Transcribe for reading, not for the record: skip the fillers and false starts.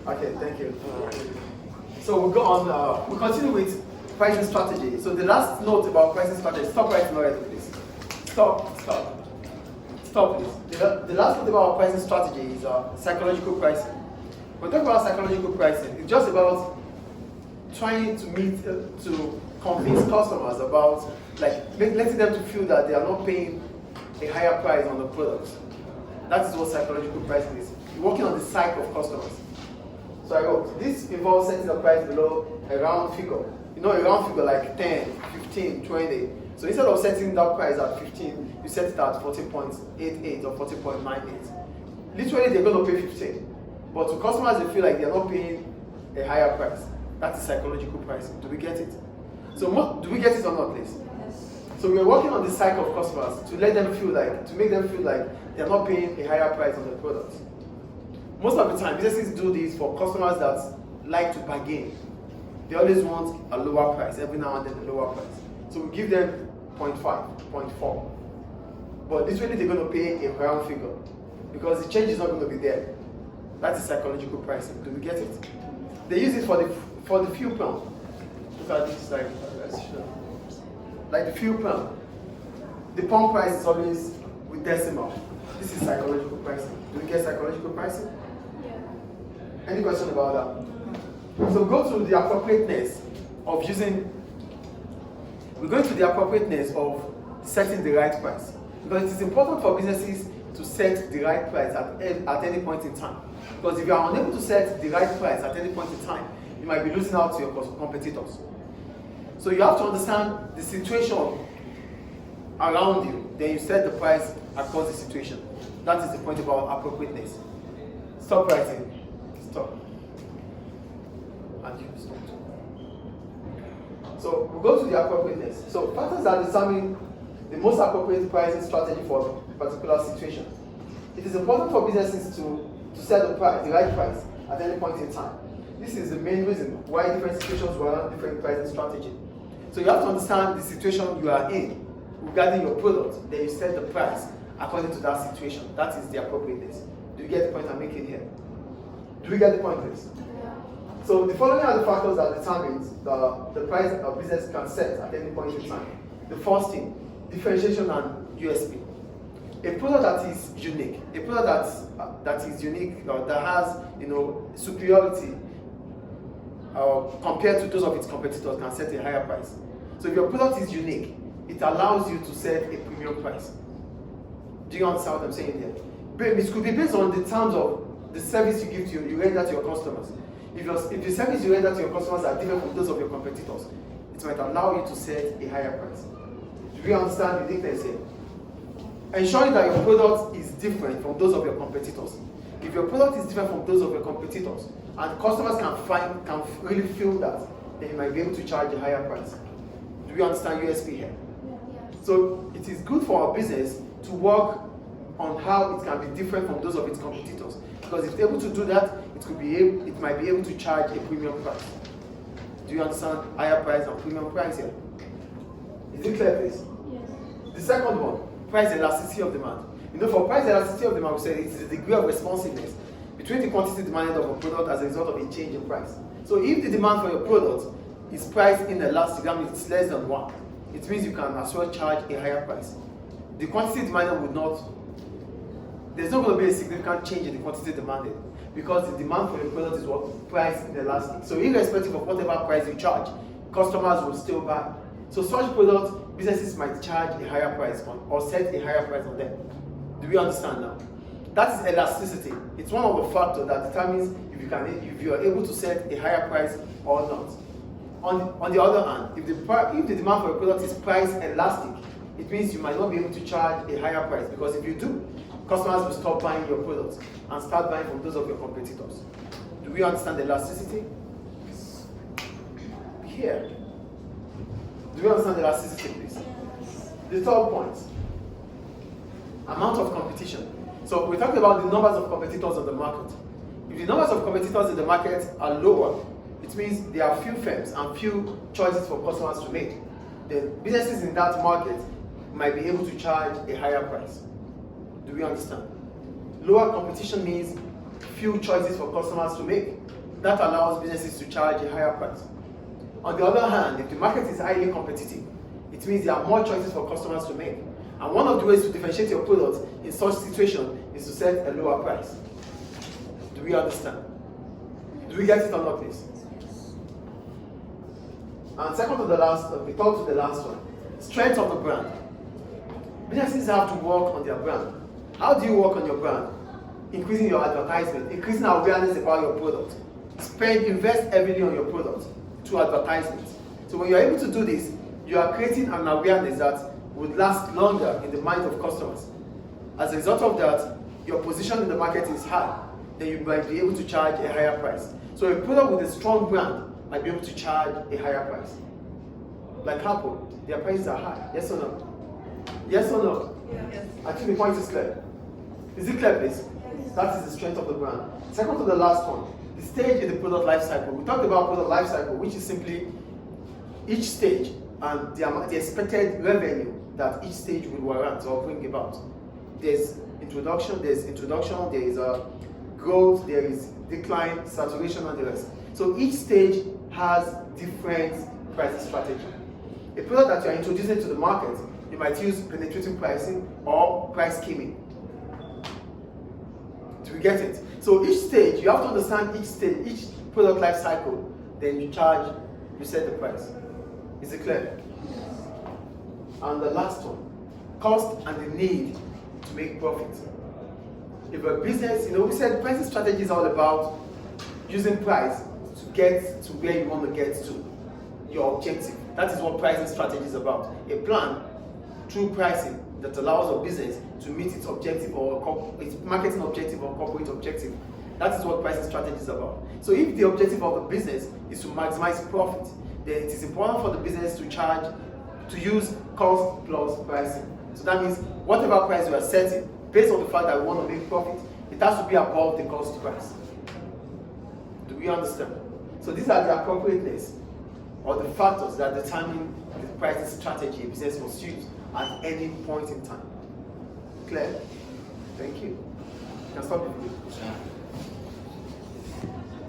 Okay, thank you. So we'll go on, we'll continue with pricing strategy. So the last note about pricing strategy, stop writing already, please. Stop, please. The last note about pricing strategy is psychological pricing. When we talk about psychological pricing, it's just about trying to to convince customers about, letting them to feel that they are not paying a higher price on the products. That is what psychological pricing is. You're working on the psyche of customers. So I go, this involves setting the price below a round figure. You know, a round figure like 10, 15, 20. So instead of setting that price at 15, you set it at 40.88 or 40.98. Literally, they're going to pay 15. But to customers, they feel like they're not paying a higher price. That's psychological pricing. Do we get it? So do we get it or not, please? Yes. So we're working on the psyche of customers to make them feel like they're not paying a higher price on the products. Most of the time, businesses do this for customers that like to bargain. They always want a lower price, every now and then a lower price. So we give them 0.5, 0.4. But literally they're going to pay a round figure because the change is not going to be there. That is psychological pricing. Do we get it? They use it for the fuel pump. Look at this, like the fuel pump. The pump price is always with decimal. This is psychological pricing. Do we get psychological pricing? Yeah. Any question about that? So go to the appropriateness of using. We're going to the appropriateness of setting the right price, because it is important for businesses to set the right price at any point in time. Because if you are unable to set the right price at any point in time, you might be losing out to your competitors. So you have to understand the situation around you, then you set the price across the situation. That is the point about appropriateness. Stop writing. Stop. And you stop. So we go to the appropriateness. So factors that determine the most appropriate pricing strategy for a particular situation. It is important for businesses to set the right price at any point in time. This is the main reason why different situations warrant different pricing strategy. So you have to understand the situation you are in regarding your product, then you set the price according to that situation. That is the appropriateness. Do you get the point I'm making here? Do we get the point, please? So the following are the factors that determine the price a business can set at any point in time. The first thing, differentiation and USP. A product that is unique, a product that is unique, that has superiority compared to those of its competitors, can set a higher price. So if your product is unique, it allows you to set a premium price. Do you understand what I'm saying here? It could be based on the terms of the service you give you render to your customers. If the service you render to your customers are different from those of your competitors, it might allow you to set a higher price. Do you understand the difference here? Ensuring that your product is different from those of your competitors. If your product is different from those of your competitors, and customers can really feel that, then you might be able to charge a higher price. Do you understand USP here? Yeah. So it is good for our business to work on how it can be different from those of its competitors. Because if it's able to do that, it might be able to charge a premium price. Do you understand higher price and premium price here? Is it clear, please? Yes. The second one, price elasticity of demand. For price elasticity of demand, we said it is the degree of responsiveness between the quantity demanded of a product as a result of a change in price. So if the demand for your product is priced inelastic, that means it's less than 1, it means you can as well charge a higher price. The quantity demanded there's not going to be a significant change in the quantity demanded, because the demand for your product is what? Priced inelastic. So irrespective of whatever price you charge, customers will still buy. So such products, businesses might charge a higher price on, or set a higher price on them. Do we understand now? That is elasticity. It's one of the factors that determines if you are able to set a higher price or not. On the other hand, if the demand for a product is price elastic, it means you might not be able to charge a higher price, because if you do, customers will stop buying your products and start buying from those of your competitors. Do we understand the elasticity? Here. Do we understand the elasticity, please? The third point, amount of competition. So we're talking about the numbers of competitors on the market. If the numbers of competitors in the market are lower, it means there are few firms and few choices for customers to make. The businesses in that market might be able to charge a higher price. Do we understand? Lower competition means few choices for customers to make. That allows businesses to charge a higher price. On the other hand, if the market is highly competitive, it means there are more choices for customers to make. And one of the ways to differentiate your product in such situation is to set a lower price. Do we understand? Do we get it or not, please? And second to the last, we talk to the last one. Strength of the brand. Businesses have to work on their brand. How do you work on your brand? Increasing your advertisement, increasing awareness about your product. Invest heavily on your product through advertisements. So when you're able to do this, you are creating an awareness that would last longer in the minds of customers. As a result of that, your position in the market is high. Then you might be able to charge a higher price. So a product with a strong brand might be able to charge a higher price. Like Apple, their prices are high. Yes or no? Yes or no? Yes. I think the point is clear. Is it clear, please? Yes. That is the strength of the brand. Second to the last one, the stage in the product life cycle. We talked about product life cycle, which is simply each stage and the expected revenue that each stage will warrant or bring about. There's introduction, there is a growth, there is decline, saturation, and the rest. So each stage has different pricing strategy. A product that you are introducing to the market, you might use penetrating pricing or price skimming. Do we get it? So each stage, you have to understand each stage, each product life cycle, then you charge, you set the price. Is it clear? And the last one, cost and the need to make profit. If a business, we said pricing strategy is all about using price to get to where you want to get to, your objective. That is what pricing strategy is about. A plan through pricing that allows a business to meet its objective or its marketing objective or corporate objective. That is what pricing strategy is about. So if the objective of the business is to maximize profit, then it is important for the business to use cost plus pricing. So that means whatever price you are setting, based on the fact that we want to make profit, it has to be above the cost price. Do we understand? So these are the appropriateness or the factors that determine the pricing strategy a business must use at any point in time. Clear? Thank you. You can stop the video.